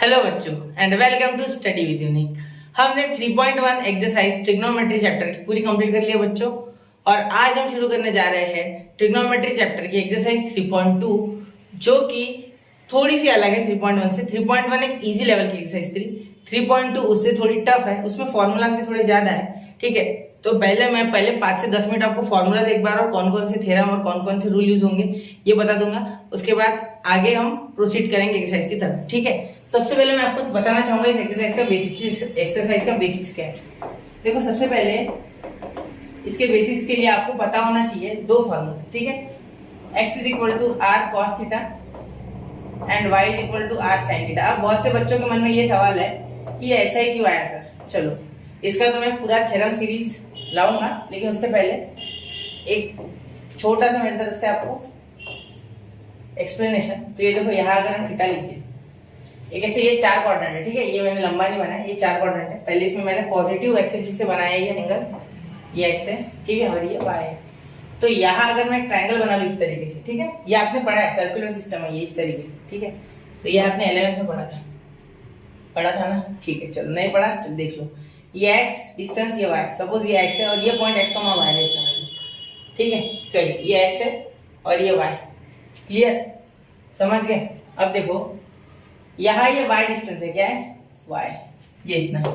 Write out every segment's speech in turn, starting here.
Hello बच्चों and welcome to study with Unique. हमने 3.1 exercise trigonometry chapter की पूरी कंप्लीट कर लिया बच्चों, और आज हम शुरू करने जा रहे हैं ट्रिग्नोमेट्री चैप्टर की एक्सरसाइज 3.2, जो कि थोड़ी सी अलग है 3.1 से। 3.1 एक इजी लेवल की एक्सरसाइज थी, 3.2 उससे थोड़ी टफ है, उसमें फॉर्मूलाज भी थोड़े ज्यादा है। ठीक है, तो पहले 5 से 10 मिनट आपको फॉर्मूलाज एक बार और कौन कौन से थ्योरम और कौन कौन से रूल यूज होंगे ये बता दूंगा। उसके बाद आगे हम प्रोसीड करेंगे एक्सरसाइज की तरफ। ठीक है, सबसे पहले मैं आपको बताना चाहूंगा इस एक्सरसाइज का बेसिक्स क्या है। देखो, सबसे पहले इसके बेसिक्स के लिए आपको पता होना चाहिए दो फॉर्मूला। ठीक है, x is equal to r cos theta and y is equal to r sine theta. अब बहुत से बच्चों के मन में ये सवाल है कि ऐसा ही क्यों आया सर। चलो, इसका तो मैं पूरा थ्योरम सीरीज लाऊंगा, लेकिन उससे पहले एक छोटा सा मेरी तरफ से आपको एक्सप्लेनेशन। तो ये देखो, यहाँ अगर हम थीटा लिखते एक ऐसे, ये 4 क्वाड्रेंट है। ठीक है, ये मैंने लंबा नहीं बनाया, ये 4 क्वाड्रेंट है। पहले इसमें मैंने पॉजिटिव एक्स एक्सिस से बनाया ये एंगल, ये एक्स है, ठीक है, और ये वाई है। तो यहाँ अगर मैं ट्रायंगल बना लूं इस तरीके से, ठीक है, ये आपने पढ़ा है, सर्कुलर सिस्टम है ये इस तरीके से। ठीक है, तो ये आपने 11th में पढ़ा था ना। ठीक है, चलो, नहीं पढ़ा चलो देख लो। ये एक्स डिस्टेंस, ये वाई, सपोज ये एक्स है और ये पॉइंट एक्स कॉमा वाई है। ठीक है, चलिए, ये एक्स है और ये वाई। क्लियर, समझ गए। अब देखो, यहाँ ये y डिस्टेंस है, क्या है y, ये इतना है।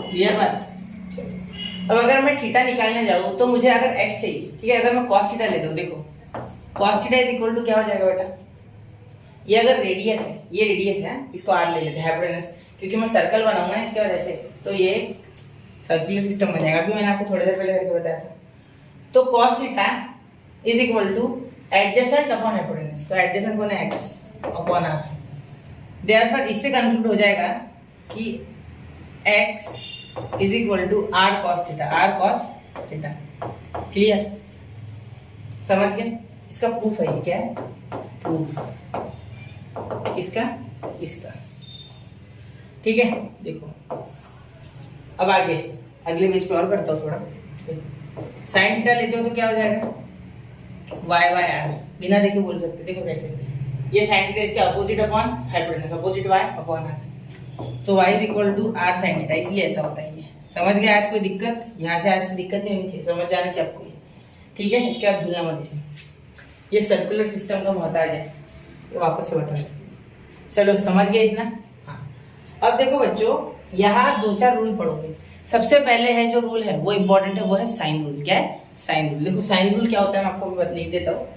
क्लियर बात। अब अगर मैं थीटा निकालने जाऊँ तो मुझे अगर x चाहिए, ठीक है, अगर मैं cos थीटा लेता हूँ, देखो cos theta is equal to क्या हो जाएगा बेटा, ये अगर रेडियस है, ये रेडियस है, इसको r ले लेते हैं हाइपोटेनस, क्योंकि मैं सर्कल बनाऊंगा ना इसके वजह से, तो ये सर्कुलर सिस्टम बन जाएगा। अभी मैंने आपको थोड़ी देर पहले करके बताया था। तो cos theta is equal to adjacent upon hypotenuse, तो एडजेसेंट कौन है, x अपॉन r। देयरफॉर इससे कंक्लूड हो जाएगा कि x is equal to r cos theta, r cos theta. Clear, समझ गए। इसका प्रूफ है, ये क्या है, प्रूफ इसका। ठीक है, देखो अब आगे अगले पेज पे और करता हूँ थोड़ा। साइन थीटा लेते हो तो क्या हो जाएगा, वाई बाय आर, बिना देखे बोल सकते। देखो कैसे, ये साइन थीटा इसके opposite upon hypotenuse, opposite y upon r, तो y is equal to r sine theta, इसलिए ऐसा होता है। ये समझ गए। आज कोई दिक्कत, यहाँ से आज से दिक्कत नहीं होनी चाहिए, समझ जाना चाहिए आपको ये। ठीक है, इसके बाद भूलना मत इसे, ये सर्कुलर सिस्टम का मोहताज है, ये वापस से बता दो। चलो, समझ गए इतना। हाँ, अब देखो बच्चों, यहाँ 2-4 रूल पढ़ोगे। सबसे पहले है जो रूल है वो इंपॉर्टेंट है, वो है साइन रूल। क्या है, साइन रूल। देखो साइन रूल क्या होता है, मैं आपको भी लिख देता हूँ।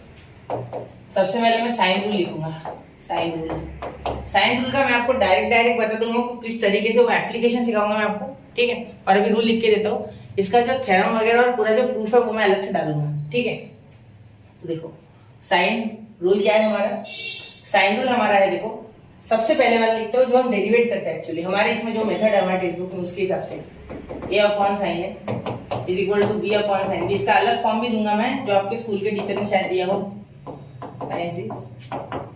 सबसे पहले मैं साइन रूल लिखूंगा। साइन रूल का मैं आपको डायरेक्ट बता दूंगा किस तरीके से वो एप्लीकेशन सिखाऊंगा मैं आपको। ठीक है, और अभी रूल लिख के देता हूँ। इसका जो थ्योरम वगैरह और पूरा जो प्रूफ है वो मैं अलग से डालूंगा। ठीक है, तो देखो साइन रूल क्या है हमारा। साइन रूल हमारा है, देखो सबसे पहले वाला लिखते हो जो हम डेरिवेट करते हैं। एक्चुअली हमारे इसमें जो मेथड है हमारे टेक्स्ट बुक में, उसके हिसाब से a अपॉन साइन है is equal to b upon sine B. इसका अलग फॉर्म भी दूंगा मैं, जो आपके स्कूल के टीचर ने शायद दिया हो। Sine C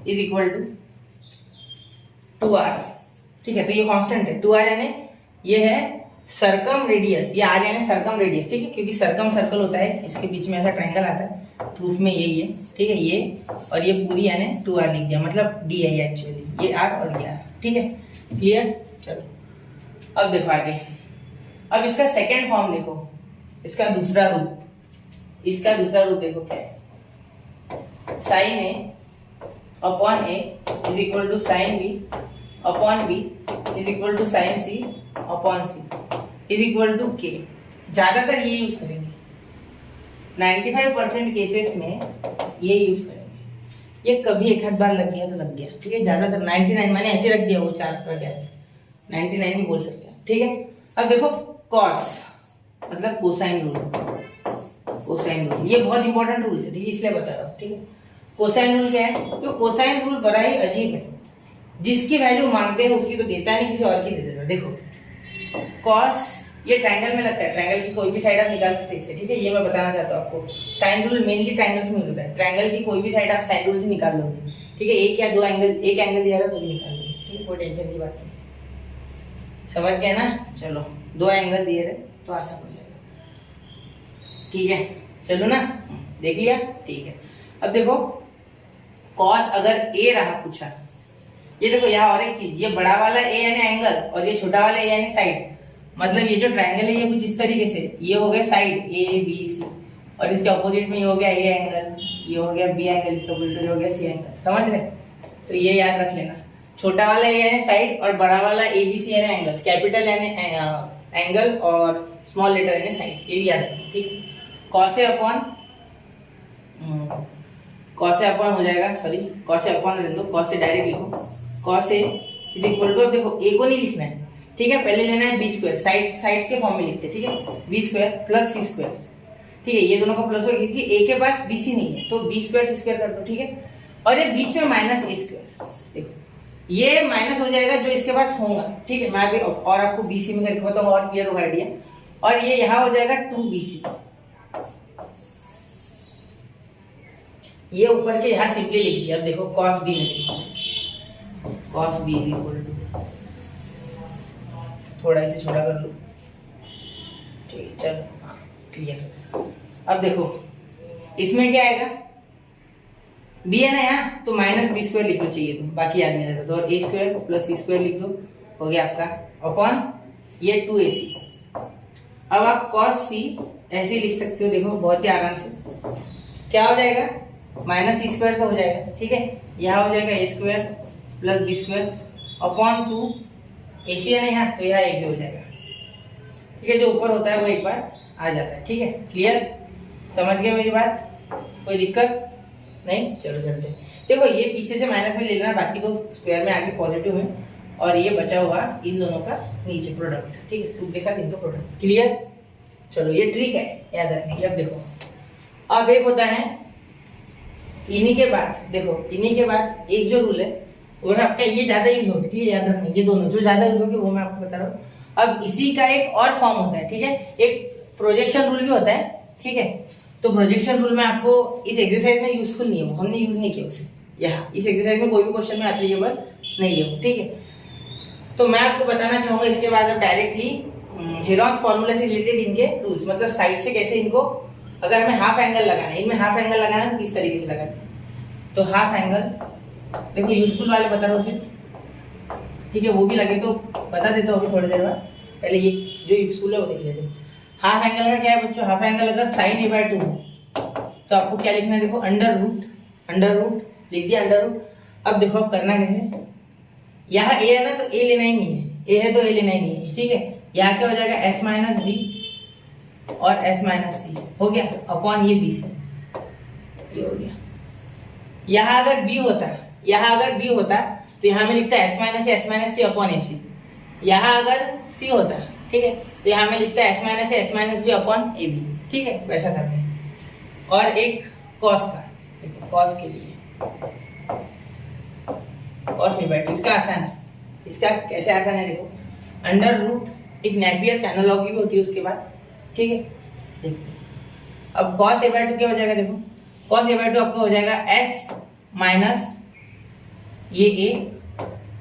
is equal to 2r। ठीक है, तो ये कांस्टेंट है 2r, यानी ये है सर्कम रेडियस, ये r यानी सर्कम रेडियस। ठीक है, क्योंकि सर्कम सर्कल होता है, इसके बीच में ऐसा ट्रायंगल आता है, प्रूफ में यही है। ठीक है, ये और ये पूरी यानी 2r लिख दिया, मतलब d है ये एक्चुअली, ये r और ये r। ठीक है, क्लियर। चलो, अब देखो आगे। अब इसका सेकेंड फॉर्म देखो, इसका दूसरा रूप देखो क्या है। Sine A upon A is equal to sine B upon B is equal to sine C upon C is equal to K. ज्यादातर ये यूज करेंगे, 95% केसेस में ये यूज करेंगे। ये कभी एक आध बार लग गया तो लग गया। ठीक है, ज्यादातर 99 मैंने ऐसे रख दिया, वो चार्ट का क्या है 99 भी बोल सकते हैं। ठीक है, अब देखो कॉस मतलब कोसाइन रूल, ये बहुत इंपॉर्टेंट रूल है। ठीक है, इसलिए बता रहा हूँ। ठीक है, कोसाइन रूल क्या है, तो कोसाइन रूल बड़ा ही अजीब है। जिसकी वैल्यू मांगते हैं उसकी तो देता नहीं, किसी और की दे देता। देखो कॉस ये ट्रायंगल में लगता है, ट्रायंगल की कोई भी साइड आप निकाल सकते हैं इससे। ठीक है, ये मैं बताना चाहता हूँ आपको। साइन रूल मेनली ट्रायंगल्स में होता है, ट्रायंगल की कोई भी साइड आप साइन रूल से निकाल लोगे। ठीक है, एक या दो एंगल, एक एंगल दिया तो भी निकाल लोगे। ठीक है, कोई टेंशन की बात नहीं, समझ गए ना। चलो, 2 एंगल दिए रहे तो आसान हो जाएगा। ठीक है, चलो ना, देख लिया। ठीक है, अब देखो कॉस अगर ए रहा पूछा, ये देखो यहाँ और एक चीज, ये बड़ा वाला ए यानी एंगल और ये छोटा वाला ए यानी साइड, मतलब ये जो ट्रायंगल है ये कुछ इस तरीके से, ये हो गया साइड ए बी सी और इसके अपोजिट में ये हो गया ए एंगल, ये हो गया बी एंगल, इसका उल्टा हो गया सी एंगल, समझ रहे? तो ये याद रख लेना, छोटा वाला ए यानी साइड और बड़ा वाला ए बी सी यानी एंगल, कैपिटल यानी एंगल और स्मॉल लेटर यानी साइड, ये भी याद रखना, ठीक। कॉस ए अपॉन हो जाएगा, सॉरी कॉस ए अपॉन रहने दो, कॉस ए डायरेक्ट लिखो, cos A is equal to, देखो ए को नहीं लिखना है, ठीक है, पहले लेना है बी स्क्वायर, साइड्स के फॉर्म में लिखते हैं, ठीक है, बी स्क्वायर प्लस सी स्क्वायर, ठीक है, ये दोनों का प्लस हो क्योंकि ए के पास बी सी नहीं है तो बी स्क्वायर सी स्क्वायर कर दो, ठीक है, और ये बीच में माइनस ए स्क्वायर, देखो ये माइनस हो जाएगा जो इसके पास होगा, ठीक है, मैं अभी और आपको बी सी में करके बताऊंगा और क्लियर होगा आइडिया, और ये यहाँ हो जाएगा 2bc, ये ऊपर के यहाँ सिंपली लिख दिया, अब देखो cos b में लिखो, cos b is equal to, थोड़ा इसे छोटा कर लो, ठीक है, चलो हाँ क्लियर। अब देखो इसमें क्या आएगा, b है ना यहाँ, तो माइनस बी स्क्वायर लिखना चाहिए तुम, बाकी याद नहीं रहता, तो और ए स्क्वायर प्लस सी स्क्वायर लिख दो, हो गया आपका अपॉन ये 2ac। अब आप cos c ऐसे ही लिख सकते हो, देखो बहुत ही आराम से, क्या हो जाएगा, माइनस सी स्क्वायर तो हो जाएगा, ठीक है, यहाँ हो जाएगा a square plus b square upon 2ac है ना यहाँ, तो यहाँ ए भी हो जाएगा, ठीक है, जो ऊपर होता है वो एक बार आ जाता है, ठीक है, क्लियर, समझ गए मेरी बात, कोई दिक्कत नहीं, चलो चलते। देखो ये पीछे से माइनस में ले लेना, बाकी तो स्क्वायर में आगे पॉजिटिव है, और ये बचा हुआ इन दोनों का नीचे प्रोडक्ट, ठीक है, 2 के साथ इनका प्रोडक्ट, क्लियर, चलो ये ट्रिक है याद रखने की। अब देखो अब एक होता है इन्हीं के बाद, देखो इन्हीं के बाद एक जो रूल है वो है आपका, ये ज्यादा यूज होगी, ठीक है, याद रखना, ये दोनों जो ज्यादा यूज होगी वो मैं आपको बता रहा हूँ। अब इसी का एक और फॉर्म होता है, ठीक है, एक प्रोजेक्शन रूल भी होता है, ठीक है, तो प्रोजेक्शन रूल में आपको इस एक्सरसाइज में यूजफुल नहीं है, वो हमने यूज नहीं किया उसे, यहाँ इस एक्सरसाइज में कोई भी क्वेश्चन में एप्लीकेबल नहीं है वो, ठीक है। तो मैं आपको बताना चाहूंगा इसके बाद अब डायरेक्टली हेरॉन्स फॉर्मूला से रिलेटेड इनके रूल्स, मतलब साइड से कैसे इनको, अगर हमें हाफ एंगल लगाना है, इनमें हाफ एंगल लगाना है तो किस तरीके से लगाते हैं, तो हाफ एंगल देखो यूजफुल वाले बता रहा हूँ सिर्फ, ठीक है, वो भी लगे तो बता देता हूँ अभी थोड़ी देर बाद, पहले ये जो यूजफुल है वो देख लेते हैं। हाफ एंगल का क्या है बच्चों, हाफ एंगल अगर साइन a/2 हो तो आपको क्या लिखना है, देखो अंडर रूट लिख दिया, अंडर रूट। अब देखो अब करना कैसे, यहाँ a है ना तो a लेना ही नहीं है, a है तो a लेना ही नहीं है, ठीक है, यहाँ क्या हो जाएगा s माइनस बी और s माइनस सी हो गया अपॉन ये बी सी, ये हो गया। यहाँ अगर b होता तो यहाँ में लिखता है s माइनस सी अपॉन ए सी, यहाँ अगर c होता, ठीक है, तो यहाँ में लिखता है s minus B upon A B, ठीक है, वैसा करते हैं। और एक कॉस का, देखो कॉस के लिए कॉस a/2, इसका आसान है, इसका कैसे आसान है, देखो अंडर रूट एक नेपियर्स एनालॉजी भी होती है उसके बाद, ठीक है, देखो अब कॉस a/2 क्या हो जाएगा, देखो कॉस a/2 आपका हो जाएगा s माइनस ये a,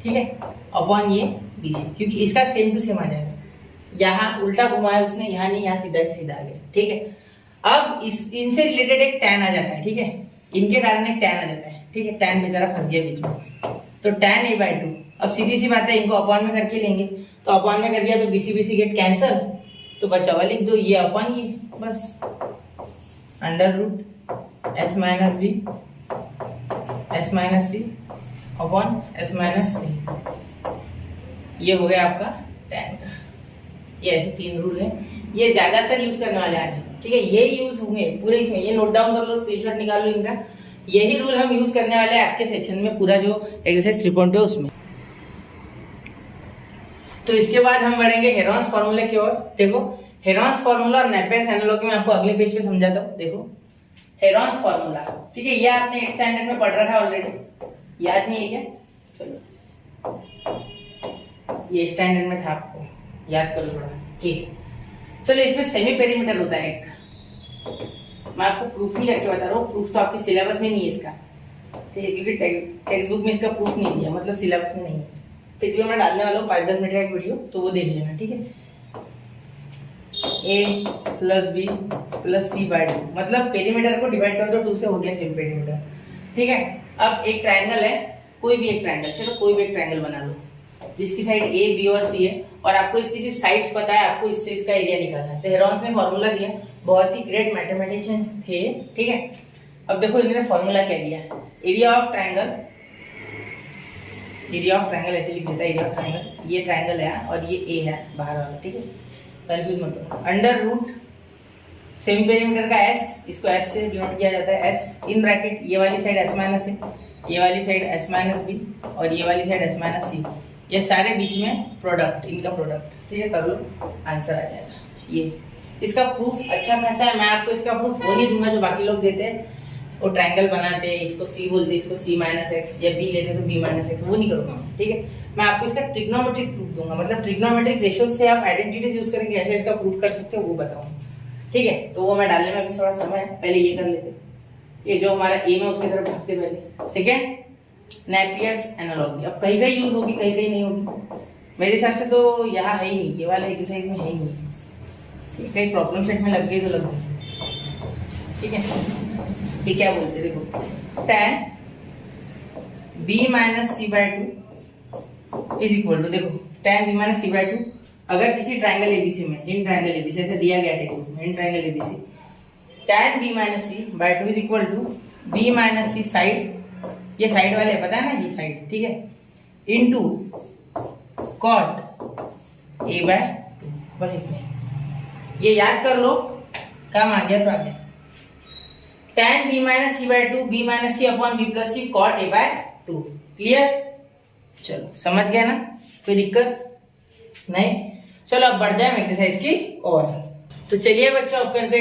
ठीक है, अपॉन ये बी सी, क्योंकि इसका सेम टू सेम आ जाएगा, यहाँ उल्टा घुमाया उसने, यहाँ नहीं, यहाँ सीधा आ गया, ठीक है। अब इनसे रिलेटेड एक tan आ जाता है, ठीक है, इनके कारण एक tan आ जाता है, ठीक है, tan बेचारा फंस गया बीच में, तो tan a/2, अब सीधी सी बात है इनको अपॉन में करके लेंगे, तो अपॉन में कर दिया तो BC गेट कैंसल, तो बचा हुआ लिख दो ये अपॉन ये, बस under root s minus b s minus सी अपॉन s माइनस डी, ये हो गया आपका tan का। ये ऐसे 3 रूल है, ये ज्यादातर यूज करने वाले आज, ठीक है, ये यूज होंगे पूरे इसमें, ये नोट डाउन कर लो, स्क्रीनशॉट निकाल लो इनका, यही रूल हम यूज करने वाले हैं आज के सेक्शन में, पूरा जो एक्सरसाइज 3.2 है उसमें। तो इसके बाद हम बढ़ेंगे हेरॉन्स फार्मूला की ओर। देखो हेरॉन्स फार्मूला और नेपियर्स एनालॉजी में आपको अगले पेज पे समझाता हूँ। देखो हेरॉन्स फार्मूला, ठीक है, ये आपने स्टैंडर्ड में पढ़ रखा है ऑलरेडी, याद नहीं है क्या, चलो ये स्टैंडर्ड में था, आपको याद करो थोड़ा, ठीक। चलो इसमें सेमी पेरीमीटर होता है एक, मैं आपको प्रूफ नहीं करके बता रहा हूँ, प्रूफ तो आपके सिलेबस में नहीं है इसका, ठीक है, क्योंकि टेक्स्ट बुक में इसका प्रूफ नहीं दिया, मतलब सिलेबस में नहीं है, फिर भी मैं डालने वाला हूँ 5-10 मिनट का एक वीडियो, तो वो देख लेना, ठीक है। a plus B plus c/2, मतलब पेरीमीटर को डिवाइड कर दो 2 से, हो गया सेमी पेरीमीटर, ठीक है। अब एक ट्राइंगल है कोई भी एक ट्रायंगल, चलो कोई भी एक ट्रायंगल बना लो जिसकी साइड ए बी और सी है और आपको इसकी सिर्फ साइड्स पता है, आपको इससे इसका एरिया निकालना है। तो हेरॉन्स ने फॉर्मूला दिया, बहुत ही ग्रेट मैथमेटिशियंस थे, ठीक है। अब देखो इन्होंने फॉर्मूला क्या दिया, एरिया ऑफ ट्रायंगल, ऐसे लिख देता है एरिया ऑफ ट्रायंगल, ये ट्रायंगल है और ये ए है बाहर वाला, ठीक है, कंफ्यूज मत हो। अंडर रूट सेमी पेरीमीटर का एस, इसको एस से डिनोट किया जाता है, एस इन ब्रैकेट ये वाली साइड एस माइनस है, ये वाली साइड एस माइनस बी और ये वाली साइड एस माइनस सी, ये सारे बीच में प्रोडक्ट, इनका प्रोडक्ट, ठीक है, कर लो, आंसर आ जाएगा। ये इसका प्रूफ अच्छा खासा है, मैं आपको इसका प्रूफ वो नहीं दूंगा जो बाकी लोग देते हैं, वो ट्रायंगल बनाते हैं, इसको सी बोलते हैं, इसको सी माइनस एक्स या बी लेते तो बी माइनस एक्स, वो नहीं करूँगा मैं, ठीक है। मैं आपको इसका ट्रिग्नोमेट्रिक प्रूफ दूंगा, मतलब ट्रिग्नोमेट्रिक रेशियोज से आप आइडेंटिटीज यूज करके कैसे इसका प्रूफ कर सकते हो वो बताऊंगा, ठीक है। तो वो मैं डालने में अभी थोड़ा समय है, पहले ये कर लेते, ये जो हमारा एम है उसकी तरफ भागते पहले। सेकेंड, नेपियर्स एनालॉजी, अब कहीं कहीं यूज होगी कहीं कहीं नहीं होगी, मेरे हिसाब से तो यहाँ है ही नहीं, ये वाले एक्सरसाइज में है ही नहीं, कहीं प्रॉब्लम सेट में लग गई तो लग गई, ठीक है। ये क्या बोलते देखो, tan b minus C by two is equal to, देखो tan b minus C by two, अगर किसी ट्रायंगल एबीसी में, इन ट्रायंगल एबीसी ऐसे दिया गया टेक्स्ट में, in triangle ABC tan b minus C by two is equal to b minus C side, ये side वाले पता है ना, ये साइड, ठीक है, into cot a by two, बस इतने, ये याद कर लो, काम आ गया तो आ गया। tan b minus C by two, b minus C upon b plus C cot a by two, clear, चलो समझ गया ना, कोई दिक्कत नहीं। चलो अब बढ़ जाए एक्सरसाइज की और, तो चलिए बच्चों अब करते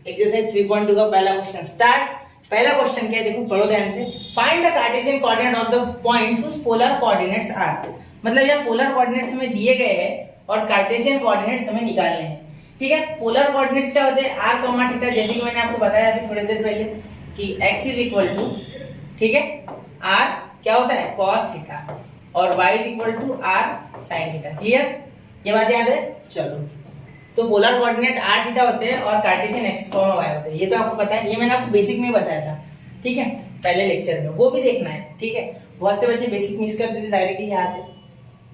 एक्सरसाइज 3.2 का पहला क्वेश्चन स्टार्ट। पहला क्वेश्चन क्या है देखो, पढ़ो ध्यान से, find the Cartesian coordinate of the points whose polar coordinates are, मतलब यहाँ पोलर कोऑर्डिनेट्स हमें दिए गए हैं और कार्टेशियन कोऑर्डिनेट्स हमें निकालने हैं, ठीक है। पोलर कोऑर्डिनेट्स क्या होते हैं, आर कॉमा थीटा, जैसे कि मैंने आपको बताया अभी थोड़ी देर पहले कि x इज इक्वल टू, ठीक है, r क्या होता है cos थीटा और y is equal to r sin theta, clear, ये बात याद है। चलो तो पोलर कोऑर्डिनेट r थीटा होते हैं और कार्टेशियन x कॉमा y होते हैं, ये तो आपको पता है, ये मैंने आपको बेसिक में बताया था, ठीक है, पहले लेक्चर में, वो भी देखना है, ठीक है। बहुत से बच्चे बेसिक मिस कर देते, डायरेक्टली याद है,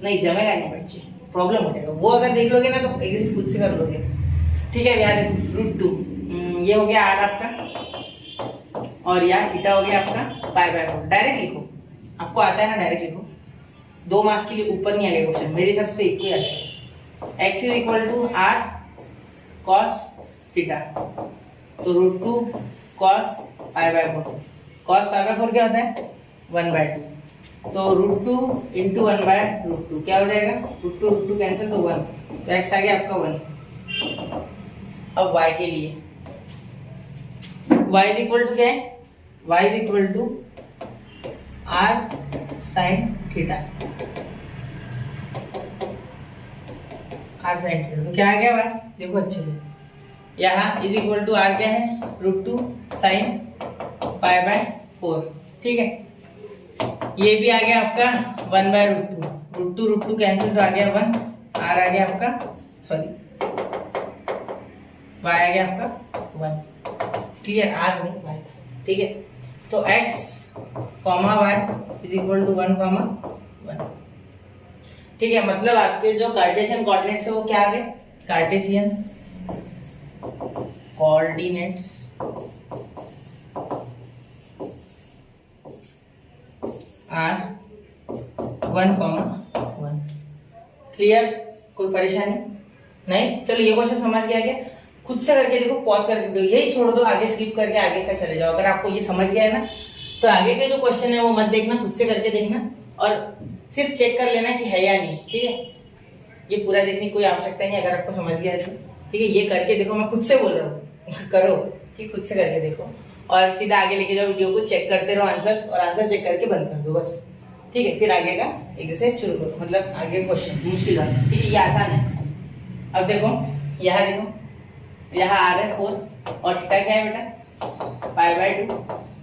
नहीं जमेगा नहीं बच्चे, प्रॉब्लम हो जाएगा, वो अगर देख लोगे ना तो एक्सरसाइज खुद से कर लोगे, ठीक है। यहाँ देखो √2, ये हो गया r आपका और यहाँ थीटा हो गया आपका पाई बाय 4, डायरेक्ट लिखो, आपको आता है ना, डायरेक्ट लिखो, 2 मार्क्स के लिए ऊपर नहीं आ गया क्वेश्चन, मेरे हिसाब से तो एक ही आ जाएगा। x is equal to r cos theta, तो √2 cos pi by 4, cos pi by 4 क्या होता है 1/2, तो √2 इंटू 1/√2 क्या हो जाएगा, √2 कैंसिल तो 1, तो x आ गया आपका 1। अब y के लिए y इज इक्वल टू क्या है, y is equal to r sin theta, r sin theta, तो क्या आ गया y, देखो अच्छे से, यहाँ इज इक्वल टू r क्या है √2 sin पाई बाय 4, ठीक है। ये भी आ गया आपका 1/√2, √2 कैंसिल तो आ गया 1, r आ गया आपका, सॉरी y आ गया आपका 1, क्लियर, r नहीं y था, ठीक है। तो x comma y is equal to 1 comma 1, ठीक है। मतलब आपके जो कार्टेशियन कोऑर्डिनेट्स है वो क्या आ गए, Cartesian coordinates are 1 comma 1, clear, कोई परेशानी नहीं। चलो ये क्वेश्चन समझ गया क्या, खुद से करके देखो, पॉज करके वीडियो यही छोड़ दो, आगे स्किप करके आगे का चले जाओ। अगर आपको ये समझ गया है ना तो आगे के जो क्वेश्चन है वो मत देखना, खुद से करके देखना और सिर्फ चेक कर लेना कि है या नहीं, ठीक है। ये पूरा देखने की कोई आवश्यकता नहीं, अगर आपको समझ गया है तो, ठीक है। ये करके देखो, मैं खुद से बोल रहा हूँ करो, ठीक, खुद से करके देखो और सीधा आगे लेके जाओ वीडियो को, चेक करते रहो आंसर्स, और आंसर चेक करके बंद कर दो बस, ठीक है। फिर आगे का एक्सरसाइज शुरू करो, मतलब आगे क्वेश्चन मुश्किल वाला, ठीक है, ये आसान है। अब देखो यहाँ देखो, यहाँ आ रहा है 4 और थीटा क्या है बेटा पाई बाय 2।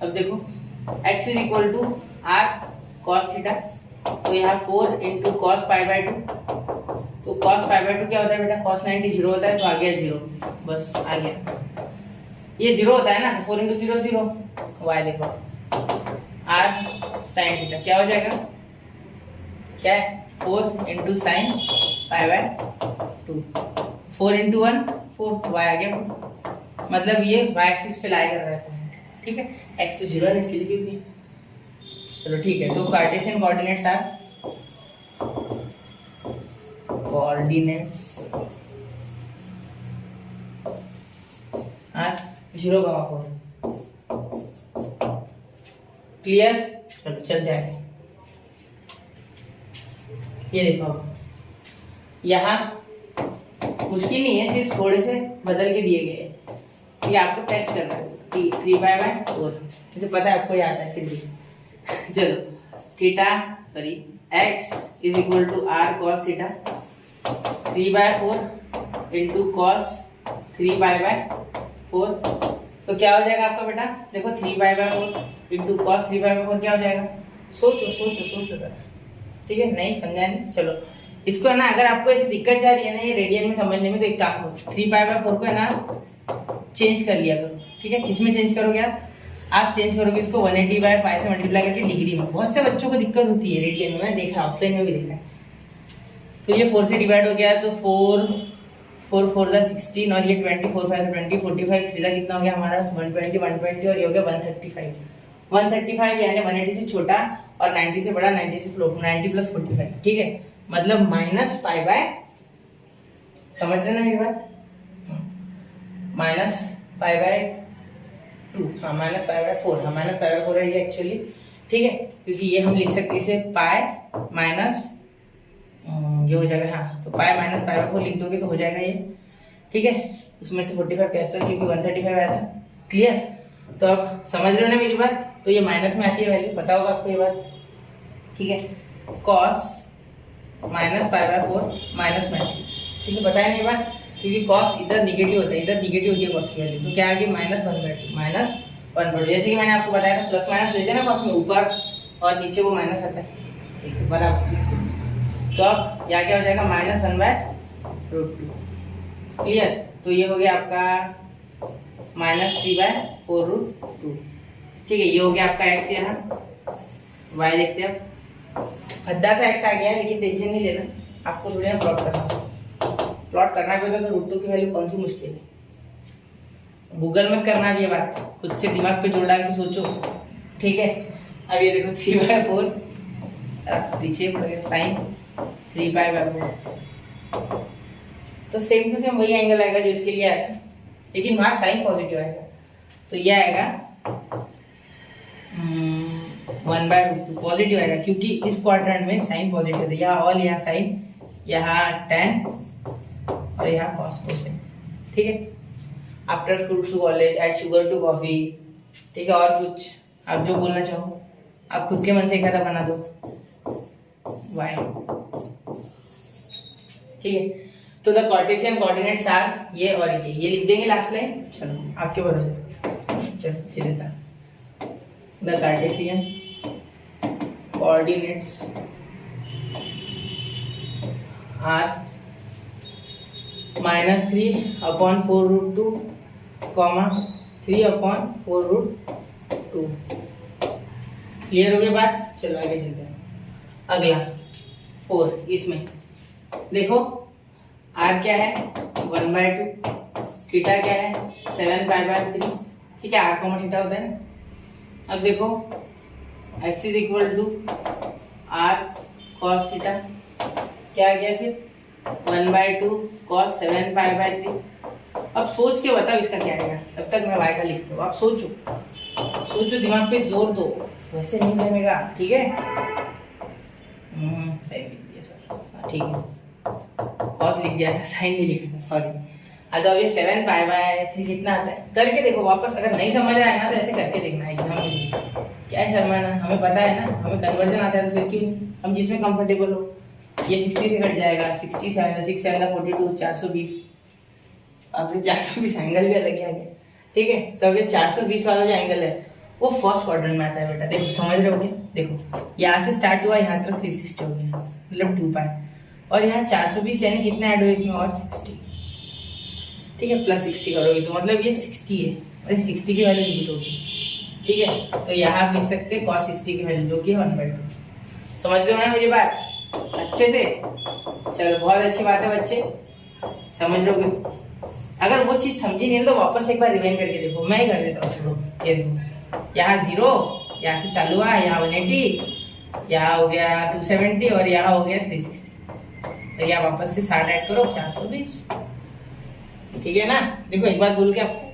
अब देखो x is equal to r cos theta, तो यहाँ 4 इंटू कॉस पाई बाय 2, तो cos पाई बाय 2 क्या होता है बेटा, cos 90 0 होता है, तो आ गया 0, बस आ गया, ये 0 होता है ना, तो 4 इंटू 0 0, y देखो r साइन थीटा क्या हो जाएगा, क्या है 4 into sine pi by 2, 4 into 1 4, तो वाई आ गया, मतलब ये वाई एक्सिस पे लाई कर रहा है, ठीक है। एक्स तो 0 है इसके लिए क्योंकि, चलो ठीक है। तो Cartesian coordinates are are 0,4, clear. चलो चलते आगे। ये देखो अब यहाँ मुश्किल नहीं है, सिर्फ थोड़े से बदल के दिए गए हैं, ये आपको टेस्ट करना है। 3/4 मुझे पता है आपको याद है फिर भी चलो theta sorry x is equal to r cos theta 3/4 into cos 3/4, तो क्या हो जाएगा आपका बेटा, देखो 3/4 इंटू कॉस 3/4 क्या हो जाएगा, सोचो जरा, ठीक है। नहीं समझा नहीं, चलो इसको है ना, अगर आपको ऐसी दिक्कत जा रही है ना ये रेडियन में समझने में, तो एक काम करो 3/4 को है ना चेंज कर लिया करो, ठीक है। किसमें चेंज करोगे आप चेंज करोगे इसको 180/5 से मल्टीप्लाई करके डिग्री में। बहुत से बच्चों को दिक्कत होती है रेडियन में, मैंने देखा ऑफलाइन में भी देखा है। तो ये 4 से डिवाइड हो गया, तो 4 4 16, और ये 24 5 20 45 3 कितना हो गया हमारा 120 120, और ये हो गया 135 यानी 180 से छोटा और 90 से बड़ा, 90 से 90 प्लस 45, ठीक है। मतलब माइनस पाई बाय, समझ रहे ना मेरी बात, माइनस पाई बाय 2, हाँ माइनस पाई बाय 4, हाँ माइनस पाई बाय 4 है ये एक्चुअली, ठीक है। क्योंकि ये हम लिख सकते इसे पाई माइनस, ये हो जाएगा, हाँ तो पाई माइनस पाई बाय 4 लिख दोगे तो हो जाएगा ये, ठीक है। उसमें से 45 कैंसिल क्योंकि 135 आया था, क्लियर। तो अब समझ रहे हो ना मेरी बात, तो ये माइनस में आती है वैल्यू, पता होगा आपको ये बात, ठीक है। Cos minus pi by 4 minus में, ठीक है, बताया नहीं बात, क्योंकि कॉस इधर निगेटिव होता है, इधर निगेटिव होती है कॉस की वैल्यू, तो क्या आ गई -1/2, -1/2। जैसे कि मैंने आपको बताया था प्लस माइनस लेते हैं ना कॉस में, ऊपर और नीचे वो माइनस आता है, ठीक है बराबर। तो अब यहाँ क्या हो जाएगा -1/√2, क्लियर। तो ये हो गया आपका -3/4√2, ठीक है। ये हो गया आपका x, यहाँ y देखते हैं अब, भद्दा सा x आ गया है, लेकिन टेंशन नहीं लेना, आपको थोड़ी ना प्लॉट करना भी होता है, तो √2 की वैल्यू कौन सी मुश्किल है, गूगल में करना भी ये बात, खुद से दिमाग पे जोड़ डाल के सोचो, ठीक है। अब ये देखो 3/4 पीछे पड़ गया साइन 3/4, तो सेम टू सेम वही एंगल आएगा जो इसके लिए आया था, लेकिन वहां साइन पॉजिटिव आएगा, तो ये आएगा 1/√2 पॉजिटिव आएगा, क्योंकि इस क्वाड्रेंट में साइन पॉजिटिव है, यहाँ ऑल, यहाँ साइन, यहाँ tan और यहाँ cos, तो सेम, ठीक है। After school to college, add sugar to coffee, ठीक है। और कुछ आप जो बोलना चाहो, आप खुद के मन से एक आधा बना दो y, ठीक है। तो द कार्टेशियन कोऑर्डिनेट्स आर ये और ये लिख देंगे लास्ट लाइन, चलो आपके भरोसे, चलो ये देता the Cartesian coordinates are -3/4√2, 3/4√2, clear हो गई बात। चलो आगे चलते हैं, अगला 4, इसमें देखो r क्या है 1/2, थीटा क्या है 7π/3, ठीक है, r, थीटा होता है ना। अब देखो x is equal to r cos theta, क्या आ गया फिर 1/2 cos 7π/3। अब सोच के बताओ इसका क्या आएगा, तब तक मैं y का लिखता हूँ, आप सोचो दिमाग पे जोर दो, वैसे नहीं जमेगा, ठीक है। सही लिख दिया सर, ठीक है, cos लिख दिया था, साइन नहीं लिखा था, सॉरी। अब ये 7π/3 कितना आता है करके देखो वापस, अगर नहीं समझ आया ना तो ऐसे करके देखना एग्जाम में, क्या है शर्माना, हमें पता है ना, हमें कन्वर्जन आता है, तो फिर क्यों, हम जिसमें कंफर्टेबल हो। ये 60 से कट जाएगा, 60 से 6 7 42 420, अब ये 420 एंगल भी अलग है, ठीक है। तो अब ये 420 वाला जो एंगल है वो फर्स्ट क्वाड्रेंट में आता है बेटा, देखो समझ रहे होगे, देखो यहाँ से स्टार्ट हुआ, यहाँ तक 360 हो गया, मतलब 2π, और यहाँ 420 यानी कितना ऐड हुआ इसमें और 60, ठीक है, प्लस 60 करोगे तो मतलब ये 60 है, अरे 60 की वैल्यू रिपीट होगी, ठीक है, तो यहाँ आप लिख सकते हैं cos 60 की वैल्यू जो कि 1/2। समझ रहे हो ना मेरी बात अच्छे से? चलो बहुत अच्छी बात है बच्चे, समझ लोगे। अगर वो चीज समझी नहीं तो वापस एक बार रिवाइंड करके देखो, मैं ही कर देता हूँ। छोड़ो, ये देखो, यहाँ 0, यहाँ से चालू हुआ, यहाँ 180, यहाँ हो गया 270 और यहाँ हो गया 360। तो यहाँ वापस से 60 ऐड करो, 420। ठीक है ना? देखो एक बात बोल के आपको,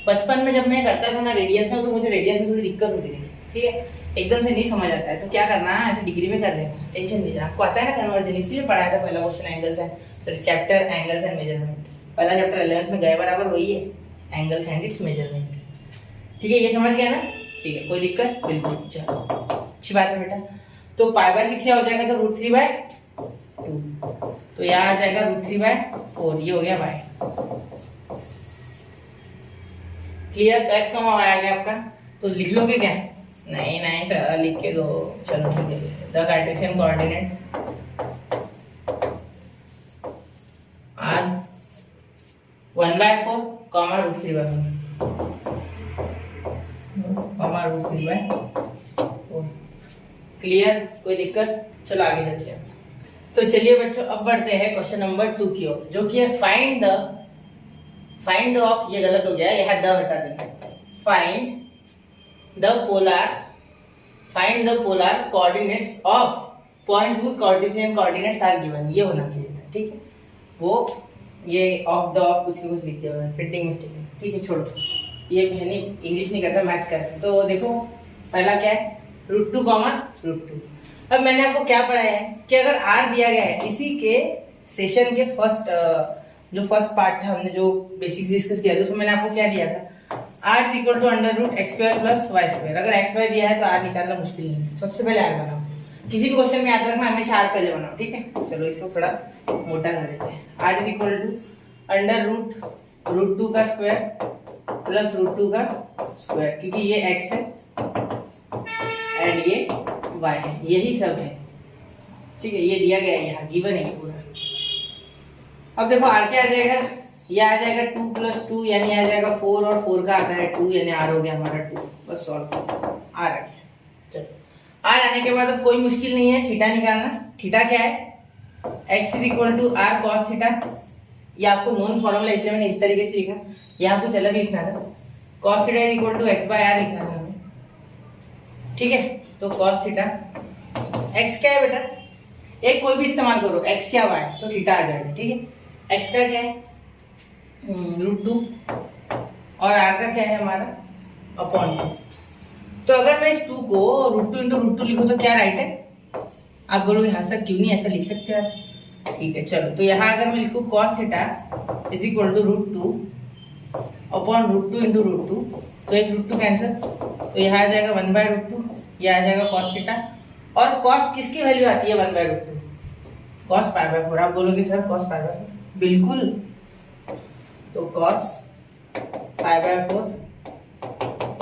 बचपन में जब मैं करता था ना रेडियंस में, तो मुझे रेडियंस में थोड़ी दिक्कत होती थी। ठीक है, एकदम से नहीं समझ आता है तो क्या करना है, ऐसे डिग्री में कर लेना, टेंशन नहीं लेना। आपको आता है ना कन्वर्जन, इसीलिए पढ़ाया था पहला question angles and chapter angles and measurement. पहला चैप्टर 11th में गए बराबर वही है, एंगल्स एंड इट्स मेजरमेंट। ठीक है, ये समझ गया ना? ठीक है, कोई दिक्कत? बिल्कुल, चलो अच्छी बात है बेटा। तो π/6 हो जाएगा तो √3/2, तो यहाँ आ जाएगा √3/4, ये हो गया y। क्लियर? तो x कॉमा y आ गया आपका, तो लिख लोगे क्या? नहीं नहीं सर लिख के दो, चलो ठीक है। The Cartesian coordinate are 1/4 comma √3/4 comma √3/4। Clear? कोई दिक्कत? चलो आगे चलते हैं। तो चलिए बच्चों अब बढ़ते हैं क्वेश्चन नंबर 2 की ओर, जो कि है फाइंड द ऑफ, ये गलत हो गया, यहाँ द हटा देना। Find the polar coordinates of points whose Cartesian coordinates are given, ये होना चाहिए था। ठीक है, वो ये ऑफ द ऑफ कुछ कुछ लिख दिया, प्रिंटिंग मिस्टेक है। ठीक है, छोड़ो, ये मैंने इंग्लिश नहीं कर रहा, मैथ्स कर रहा है। तो देखो पहला क्या है, √2 कॉमा √2। अब मैंने आपको क्या पढ़ाया है कि अगर आर दिया गया है, इसी के सेशन के फर्स्ट पार्ट था, हमने जो बेसिक्स डिस्कस किया था, उसमें मैंने आपको क्या दिया था, r = √x² + y²। अगर x y दिया है तो r निकालना मुश्किल नहीं है। सबसे पहले r बनाओ, किसी भी क्वेश्चन में याद रखना हमेशा r पहले बनाओ। ठीक है, चलो इसको थोड़ा मोटा कर देते हैं। r = √√2 का स्क्वायर प्लस √2 का स्क्वायर, क्योंकि ये x है एंड ये y है, यही सब है। ठीक है, ये दिया गया है, यहाँ गिवन है ये पूरा। अब देखो r क्या आ जाएगा, ये आ जाएगा 2 + 2 यानी आ जाएगा 4, और 4 का आता है 2 यानी r हो गया हमारा 2। बस सॉल्व करो, r आ गया। चलो r आने के बाद अब कोई मुश्किल नहीं है, थीटा निकालना। थीटा क्या है, x = r cos थीटा। ये आपको नोन फॉर्मूला इसलिए मैंने इस तरीके से लिखा, यहाँ कुछ अलग लिखना था। cos थीटा = x/r लिखना था हमें। ठीक है, तो cos थीटा, x क्या है बेटा, एक कोई भी इस्तेमाल करो, x या y, तो थीटा आ जाएगा। ठीक है, x का क्या है √2 और r का क्या है हमारा अपॉन 2। तो अगर मैं इस 2 को √2 × √2 लिखूं तो क्या राइट है? आप बोलोगे हाँ सर क्यों नहीं, ऐसा लिख सकते हैं आप। ठीक है, चलो तो यहाँ अगर मैं लिखूं cos थीटा = √2 अपॉन √2 × √2, तो एक √2 कैंसिल, तो यहाँ आ जाएगा 1/√2, ये आ जाएगा cos थीटा। और cos किसकी वैल्यू आती है 1/√2? cos π/4। आप बोलोगे सर cos π/4, बिल्कुल, तो cos π/4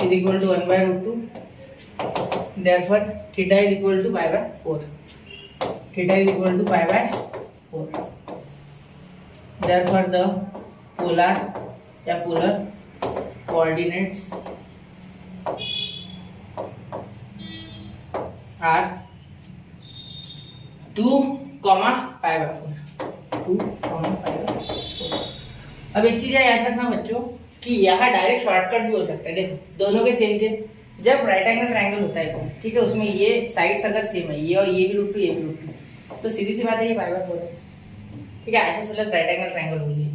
= 1/√2, therefore theta = π/4, theta = π/4, therefore the polar coordinates are 2, π/4, 2, π/4। अब एक चीज याद रखना बच्चों कि यहाँ डायरेक्ट शॉर्टकट भी हो सकता है। देखो दोनों के सेम थे, जब राइट एंगल ट्रायंगल होता है, ठीक है, उसमें ये साइड्स अगर सेम है, ये और ये भी √2 ये भी √2, तो सीधी सी बात है ये π/4 है। ठीक है, आइसोसेलेस राइट एंगल ट्रायंगल हो गई,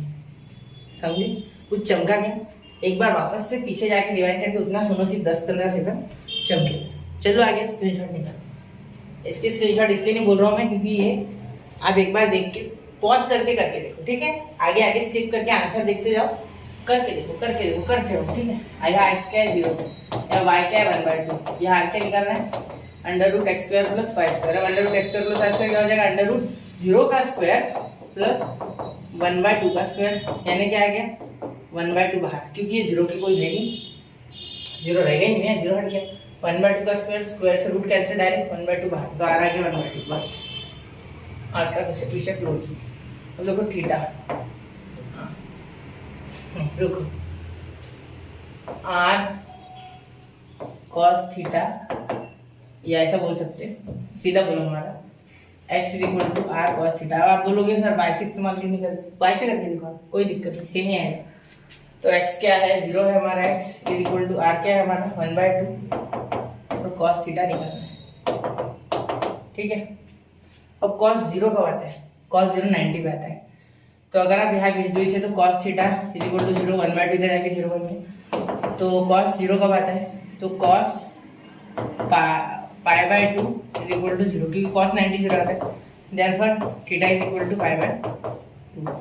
समझे? कुछ चमका क्या? एक बार वापस से पीछे जाके रिवाइंड करके उतना सुनो, सिर्फ 10-15 सेकंड चमके। चलो आगे स्क्रीनशॉट निकाल। इसके स्क्रीनशॉट इसलिए नहीं बोल रहा हूँ मैं क्योंकि ये आप एक बार देख के पॉज करके देखो। ठीक है, आगे आगे स्किप करके आंसर देखते जाओ, करके देखो करते रहो। ठीक है, यहाँ x क्या है 0, यहाँ y क्या है 1/2, यहाँ r क्या निकालना है √x² + y²। अब √x² + y² क्या हो जाएगा, √0 का स्क्वायर प्लस 1/2 का स्क्वायर, यानी क्या आ गया 1/2 बाहर, क्योंकि ये 0 की कोई है नहीं, 0 रहेगा ही नहीं, 0 हट गया। 1/2 का स्क्वायर से रूट कैंसिल, डायरेक्ट 1/2 बाहर, तो आ गया 1/2 बस। आर का विषय क्लोज। अब देखो थीटा, रुको, r कॉस थीटा, या ऐसा बोल सकते हैं, सीधा बोलो हमारा x is equal to r cos theta. अब आप बोलोगे सर y से इस्तेमाल क्यों नहीं करते, y से करके दिखाओ, कोई दिक्कत नहीं, सेम ही आएगा। तो x क्या है, 0 है हमारा, x is equal to r क्या है हमारा 1/2, और कॉस थीटा निकालना है, ठीक है। अब कॉस 0 कब आता है, कॉस 0 90 पे आता है। तो अगर आप यहाँ भेज दो इसे, तो cos theta is equal to 0, 1/2 इधर आके 0 बन गया। तो कॉस 0 कब आता है, तो cos pi by 2 is equal to 0, क्योंकि कॉस 90 0 आता है, therefore theta is equal to pi by 2।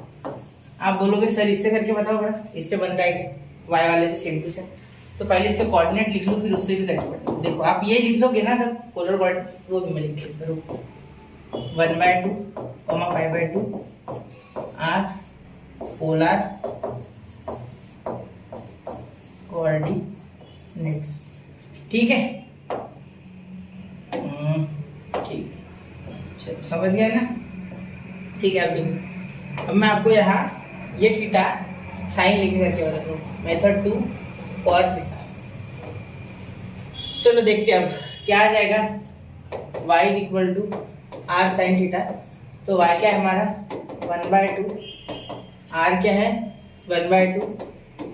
आप बोलोगे सर इससे करके बताओ बड़ा, इससे बनता है वाई वाले से सेम टू सेम। तो पहले इसके कोऑर्डिनेट लिख लो, फिर उससे भी करके बताओ। देखो आप ये लिख लोगे ना, तो पोलर कोऑर्डिनेट वो भी मैं लिख देता हूँ, 1/2 पाई/2 आर पोलर कोऑर्डिनेट्स, ठीक है। ठीक है, चलो समझ गए ना, ठीक है। अब देखो, अब मैं आपको यहाँ ये थीटा साइन लेके करके बताता हूँ, मेथड 2 कॉस थीटा। चलो देखते हैं अब क्या आ जाएगा, y is equal to r sine theta. तो y क्या है हमारा 1/2, r क्या है 1/2,